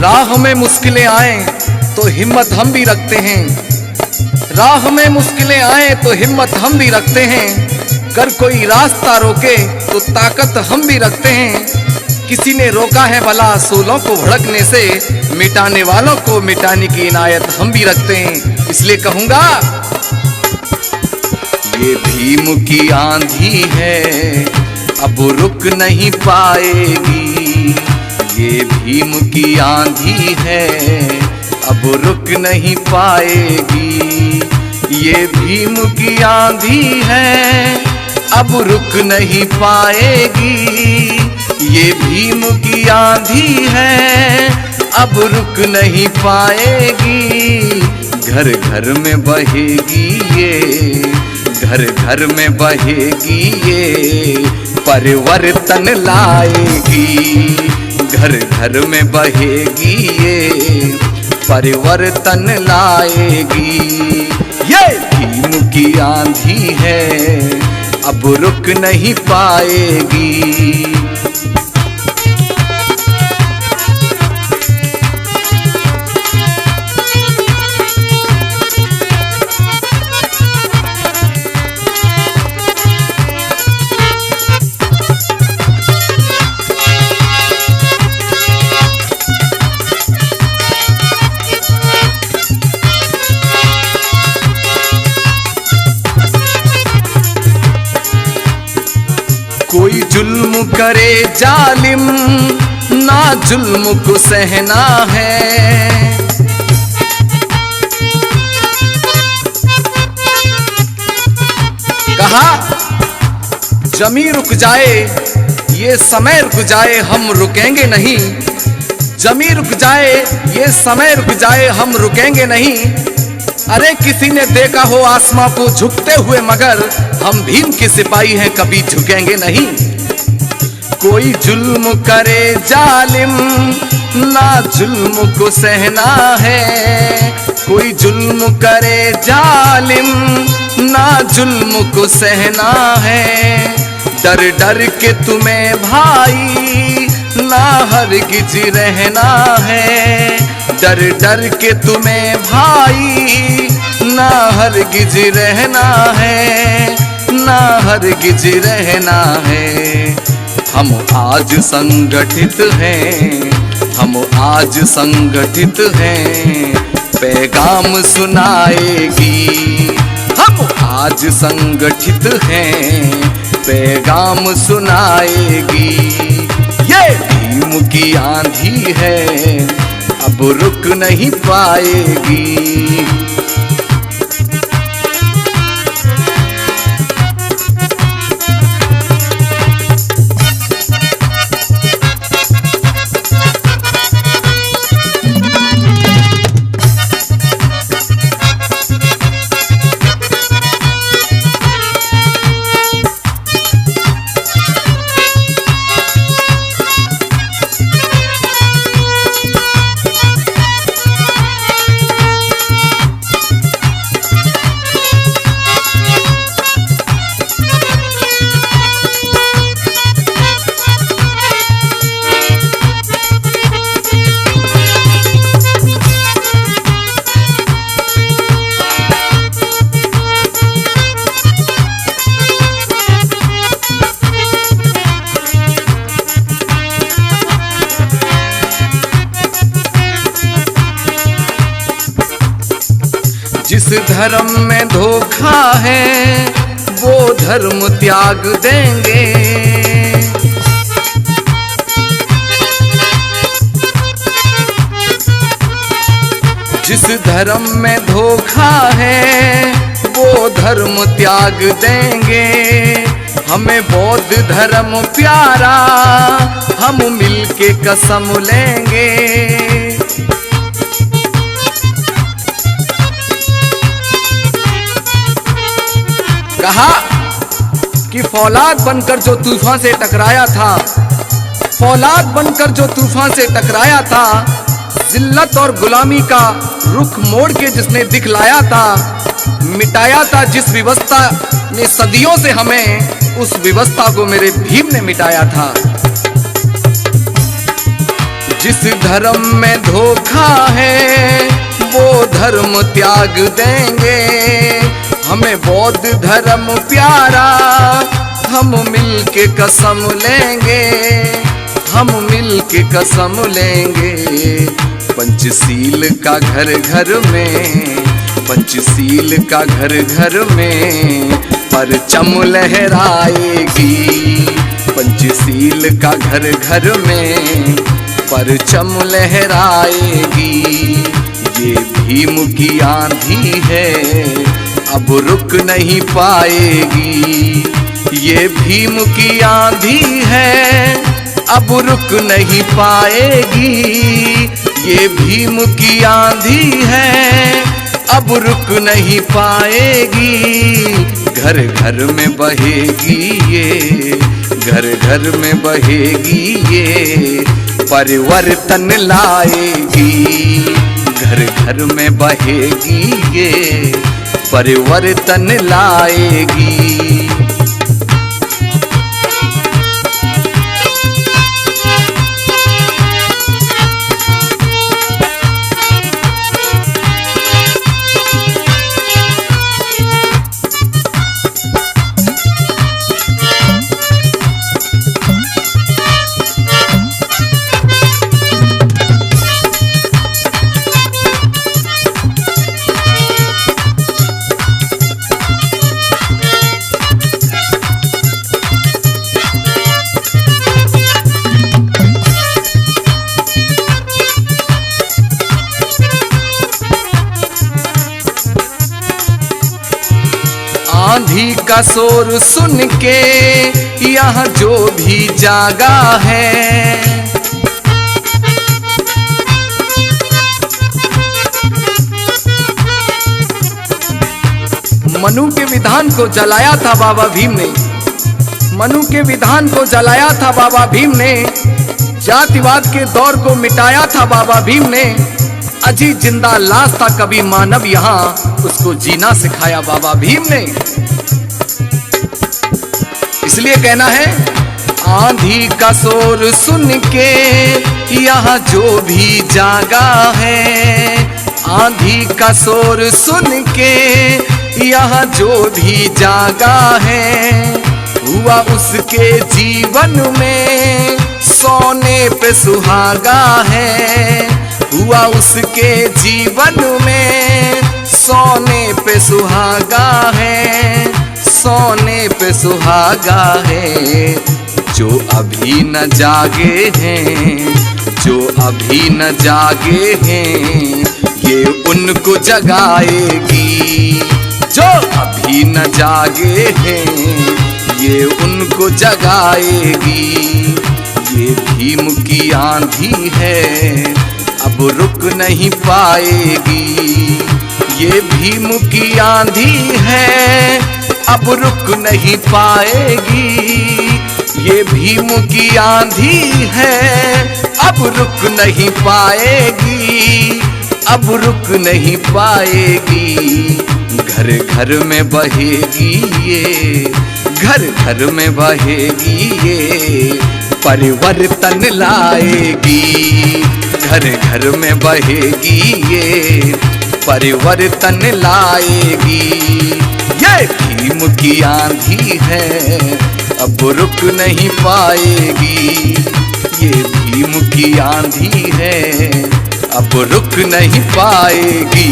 राह में मुश्किलें आए तो हिम्मत हम भी रखते हैं, राह में मुश्किलें आए तो हिम्मत हम भी रखते हैं, कर कोई रास्ता रोके तो ताकत हम भी रखते हैं। किसी ने रोका है भला असूलों को भड़कने से, मिटाने वालों को मिटाने की इनायत हम भी रखते हैं। इसलिए कहूंगा, ये भीम की आंधी है अब रुक नहीं पाएगी, ये भीम की आंधी है अब रुक नहीं पाएगी, ये भीम की आंधी है अब रुक नहीं पाएगी, ये भीम की आंधी है अब रुक नहीं पाएगी। घर घर में बहेगी ये, घर घर में बहेगी ये, परिवर्तन लाएगी, घर घर में बहेगी ये, परिवर्तन लाएगी। ये भीम की आंधी है अब रुक नहीं पाएगी। कोई जुल्म करे जालिम ना जुल्म को सहना है, कहा जमी रुक जाए ये समय रुक जाए हम रुकेंगे नहीं, जमी रुक जाए ये समय रुक जाए हम रुकेंगे नहीं। अरे किसी ने देखा हो आसमां को झुकते हुए, मगर हम भीम के सिपाही हैं कभी झुकेंगे नहीं। कोई जुल्म करे जालिम ना जुल्म को सहना है, कोई जुल्म करे जालिम ना जुल्म को सहना है। डर डर के तुम्हें भाई ना हरगिज रहना है, डर डर के तुम्हें भाई ना हरगिज रहना है, ना हरगिज रहना है। हम आज संगठित हैं, हम आज संगठित हैं, पैगाम सुनाएगी। हम आज संगठित हैं, पैगाम सुनाएगी। ये भीम की आंधी है अब रुक नहीं पाएगी। जिस धर्म में धोखा है वो धर्म त्याग देंगे, जिस धर्म में धोखा है वो धर्म त्याग देंगे। हमें बौद्ध धर्म प्यारा हम मिलके कसम लेंगे। कहा कि फौलाद बनकर जो तूफान से टकराया था, फौलाद बनकर जो तूफान से टकराया था, जिल्लत और गुलामी का रुख मोड़ के जिसने दिखलाया था, मिटाया था जिस व्यवस्था ने सदियों से हमें, उस व्यवस्था को मेरे भीम ने मिटाया था। जिस धर्म में धोखा है वो धर्म त्याग देंगे। हमें बौद्ध धर्म प्यारा, हम मिल के कसम लेंगे, हम मिल के कसम लेंगे। पंचशील का घर घर में, पंचशील का घर घर में परचम लहराएगी। पंचशील का घर घर में परचम लहराएगी। ये भीम की आंधी है अब रुक नहीं पाएगी। ये भीम की आंधी है अब रुक नहीं पाएगी। ये भीम की आंधी है अब रुक नहीं पाएगी। घर घर में बहेगी ये, घर घर में बहेगी ये परिवर्तन लाएगी। घर घर में बहेगी ये परिवर्तन लाएगी। आंधी का शोर सुन के यहाँ जो भी जागा है, मनु के विधान को जलाया था बाबा भीम ने। मनु के विधान को जलाया था बाबा भीम ने। जातिवाद के दौर को मिटाया था बाबा भीम ने। अजी जिंदा लाश था कभी मानव यहाँ, उसको जीना सिखाया बाबा भीम ने। इसलिए कहना है, आंधी का शोर सुन के यहाँ जो भी जागा है, आंधी का शोर सुन के यहाँ जो भी जागा है, हुआ उसके जीवन में सोने पे सुहागा है। हुआ उसके जीवन में सोने पे सुहागा है, सोने पे सुहागा है। जो अभी न जागे हैं, जो अभी न जागे हैं, ये उनको जगाएगी। जो अभी न जागे हैं, ये उनको जगाएगी। ये भीम की आंधी है अब रुक नहीं पाएगी। ये भीम की आंधी है अब रुक नहीं पाएगी। ये भीम की आंधी है अब रुक नहीं पाएगी, अब रुक नहीं पाएगी। घर घर में बहेगी ये, घर घर में बहेगी ये परिवर्तन लाएगी। घर घर में बहेगी ये परिवर्तन लाएगी। ये भीम की आंधी है अब रुक नहीं पाएगी। ये भीम की आंधी है अब रुक नहीं पाएगी।